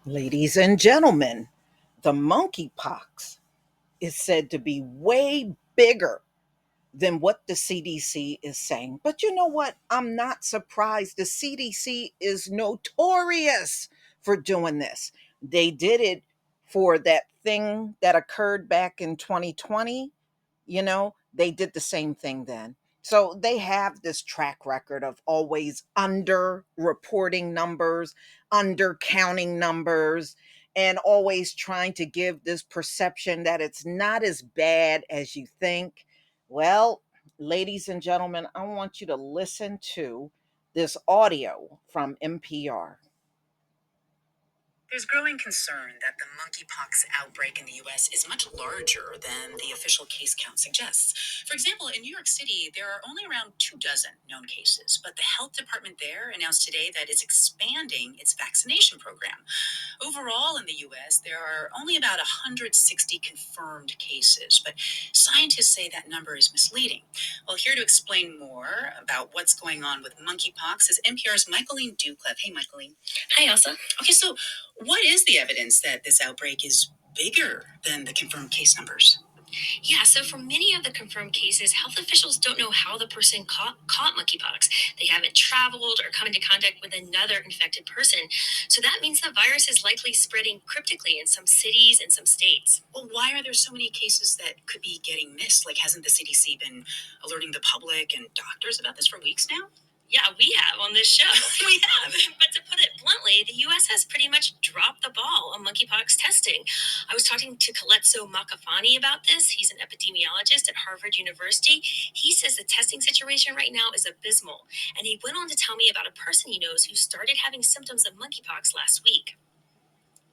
Ladies and gentlemen, the monkeypox is said to be way bigger than what the CDC is saying. But you know what? I'm not surprised. The CDC is notorious for doing this. They did it for that thing that occurred back in 2020. They did the same thing then. So they have this track record of always under reporting numbers, under counting numbers, and always trying to give this perception that it's not as bad as you think. Well, ladies and gentlemen, I want you to listen to this audio from NPR. There's growing concern that the monkeypox outbreak in the US is much larger than the official case count suggests. For example, in New York City, there are only around 2 dozen known cases, but the health department there announced today that it's expanding its vaccination program. Overall, in the US, there are only about 160 confirmed cases, but scientists say that number is misleading. Well, here to explain more about what's going on with monkeypox is NPR's Michaeline Ducliffe. Hey, Michaeline. Hi, Elsa. Okay, so what is the evidence that this outbreak is bigger than the confirmed case numbers? Yeah, so for many of the confirmed cases, health officials don't know how the person caught monkeypox. They haven't traveled or come into contact with another infected person. So that means the virus is likely spreading cryptically in some cities and some states. Well, why are there so many cases that could be getting missed? Like, hasn't the CDC been alerting the public and doctors about this for weeks now? Yeah, we have on this show. We have. But to put it bluntly, the U.S. has pretty much dropped the ball on monkeypox testing. I was talking to Caletso Makafani about this. He's an epidemiologist at Harvard University. He says the testing situation right now is abysmal. And he went on to tell me about a person he knows who started having symptoms of monkeypox last week.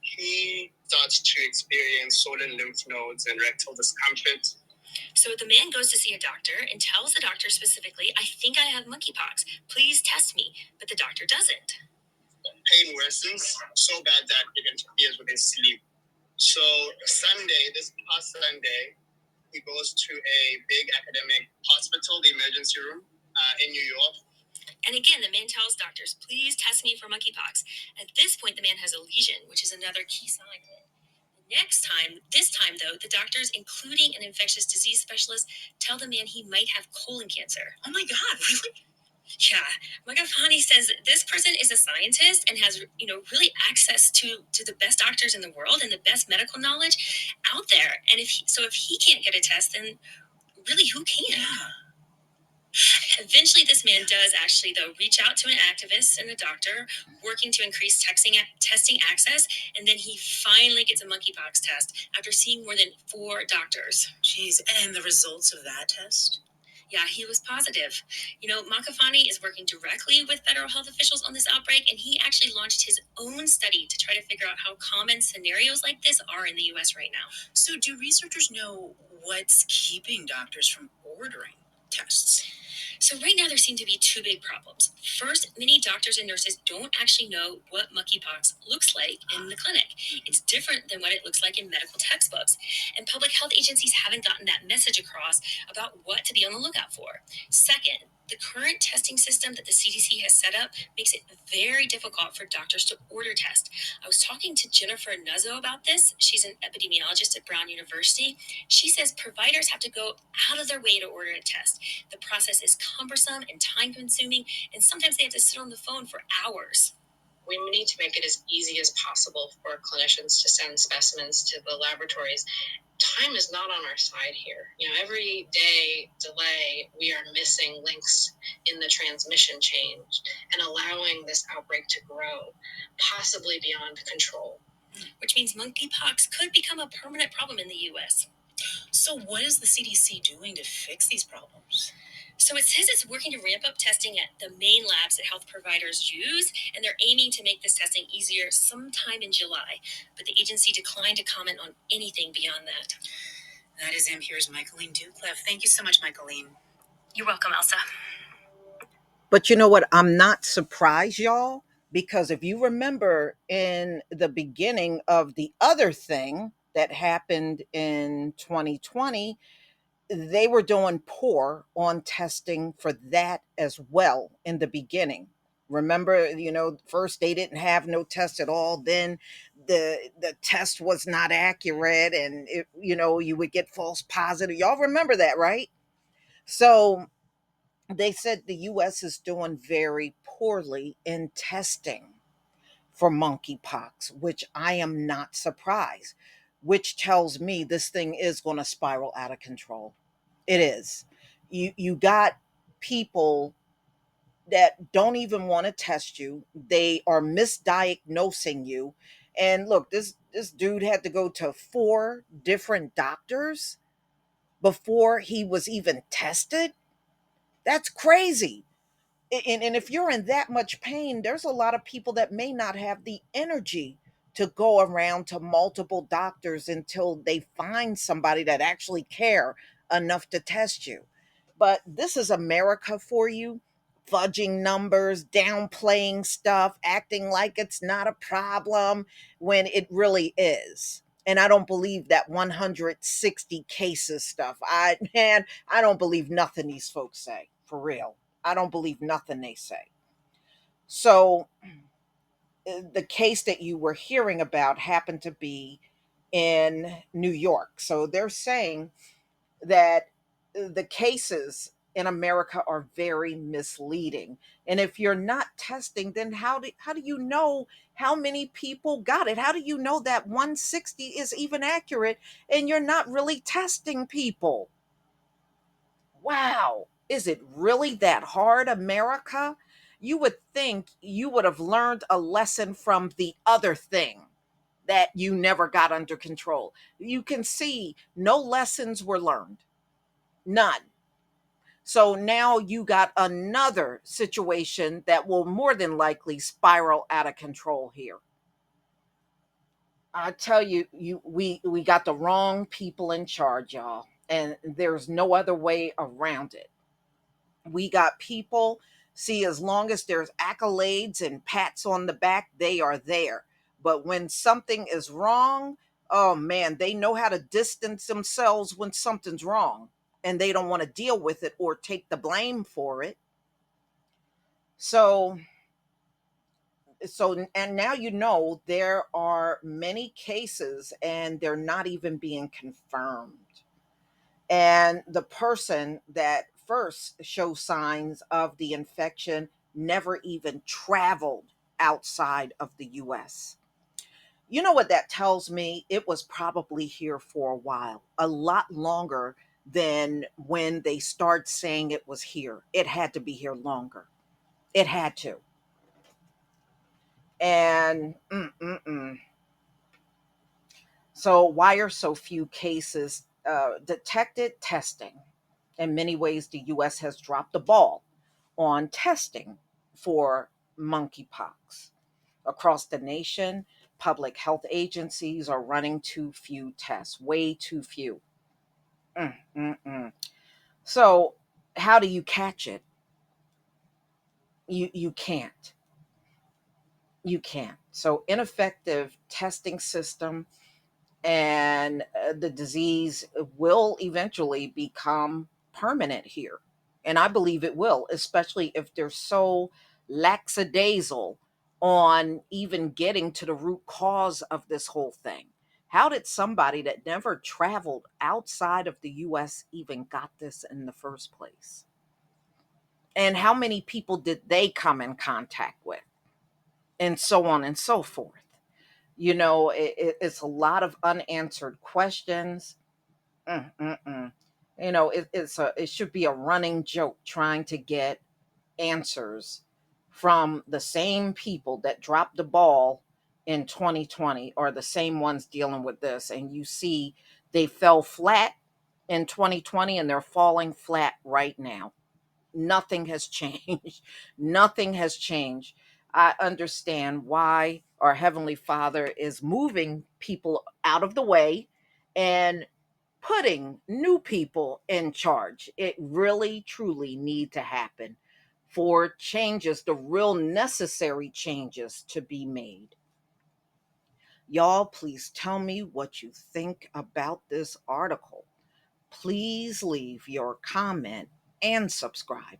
He starts to experience swollen lymph nodes and rectal discomfort. So the man goes to see a doctor and tells the doctor specifically, I think I have monkeypox. Please test me. But the doctor doesn't. Pain worsens so bad that it interferes with his sleep. So this past Sunday, he goes to a big academic hospital, the emergency room in New York. And again, the man tells doctors, please test me for monkeypox. At this point, the man has a lesion, which is another key sign. This time though, the doctors, including an infectious disease specialist, tell the man he might have colon cancer. Oh my God, really? Yeah, Magafani says this person is a scientist and has, really access to the best doctors in the world and the best medical knowledge out there. And if he can't get a test, then really who can? Yeah. Eventually, this man does actually, though, reach out to an activist and a doctor working to increase testing access, and then he finally gets a monkeypox test after seeing more than 4 doctors. Jeez, and the results of that test? Yeah, he was positive. Makafani is working directly with federal health officials on this outbreak, and he actually launched his own study to try to figure out how common scenarios like this are in the U.S. right now. So, do researchers know what's keeping doctors from ordering tests? So right now there seem to be 2 big problems. First, many doctors and nurses don't actually know what monkeypox looks like in the clinic. It's different than what it looks like in medical textbooks. And public health agencies haven't gotten that message across about what to be on the lookout for. Second, the current testing system that the CDC has set up makes it very difficult for doctors to order tests. I was talking to Jennifer Nuzzo about this. She's an epidemiologist at Brown University. She says providers have to go out of their way to order a test. The process is cumbersome and time consuming, and sometimes they have to sit on the phone for hours. We need to make it as easy as possible for clinicians to send specimens to the laboratories. Time is not on our side here. Every day delay, we are missing links in the transmission chain and allowing this outbreak to grow, possibly beyond control. Which means monkeypox could become a permanent problem in the U.S. So what is the CDC doing to fix these problems? So it says it's working to ramp up testing at the main labs that health providers use, and they're aiming to make this testing easier sometime in July. But the agency declined to comment on anything beyond that. That is NPR's Michaeline Ducliffe. Thank you so much, Michaeline. You're welcome, Elsa. But you know what? I'm not surprised, y'all, because if you remember in the beginning of the other thing that happened in 2020, they were doing poor on testing for that as well in the beginning. Remember, first they didn't have no test at all. Then the test was not accurate, and you would get false positive. Y'all remember that, right? So they said the US is doing very poorly in testing for monkeypox, which I am not surprised, which tells me this thing is going to spiral out of control. It is. You got people that don't even want to test you. They are misdiagnosing you. And look, this dude had to go to four different doctors before he was even tested. That's crazy. And if you're in that much pain, there's a lot of people that may not have the energy to go around to multiple doctors until they find somebody that actually care enough to test you. But this is America for you, fudging numbers, downplaying stuff, acting like it's not a problem when it really is. And I don't believe that 160 cases stuff. I don't believe nothing these folks say, for real. I don't believe nothing they say. So the case that you were hearing about happened to be in New York. So they're saying that the cases in America are very misleading. And if you're not testing, then how do you know how many people got it? How do you know that 160 is even accurate and you're not really testing people? Wow. Is it really that hard, America? You would think you would have learned a lesson from the other thing that you never got under control. You can see no lessons were learned. None. So now you got another situation that will more than likely spiral out of control here. I tell you, we got the wrong people in charge, y'all, and there's no other way around it. We got people, see, as long as there's accolades and pats on the back, they are there. But when something is wrong, oh man, they know how to distance themselves when something's wrong and they don't want to deal with it or take the blame for it. So, and now there are many cases and they're not even being confirmed. And the person that first shows signs of the infection never even traveled outside of the US. You know what that tells me? It was probably here for a while, a lot longer than when they start saying it was here. It had to be here longer. It had to. And so, why are so few cases detected? Testing. In many ways, the US has dropped the ball on testing for monkeypox. Across the nation, public health agencies are running too few tests, way too few. Mm, mm, mm. So, how do you catch it? You can't. You can't. So, ineffective testing system and the disease will eventually become permanent here. And I believe it will, especially if they're so lackadaisical on even getting to the root cause of this whole thing. How did somebody that never traveled outside of the US even got this in the first place? And how many people did they come in contact with? And so on and so forth. It's a lot of unanswered questions. Mm, mm, mm. It should be a running joke trying to get answers from the same people that dropped the ball in 2020 or the same ones dealing with this. And you see they fell flat in 2020 and they're falling flat right now. Nothing has changed. Nothing has changed. I understand why our Heavenly Father is moving people out of the way and putting new people in charge. It really, truly need to happen for changes, the real necessary changes to be made. Y'all, please tell me what you think about this article. Please leave your comment and subscribe.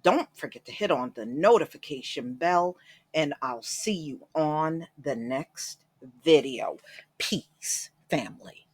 Don't forget to hit on the notification bell, and I'll see you on the next video. Peace, family.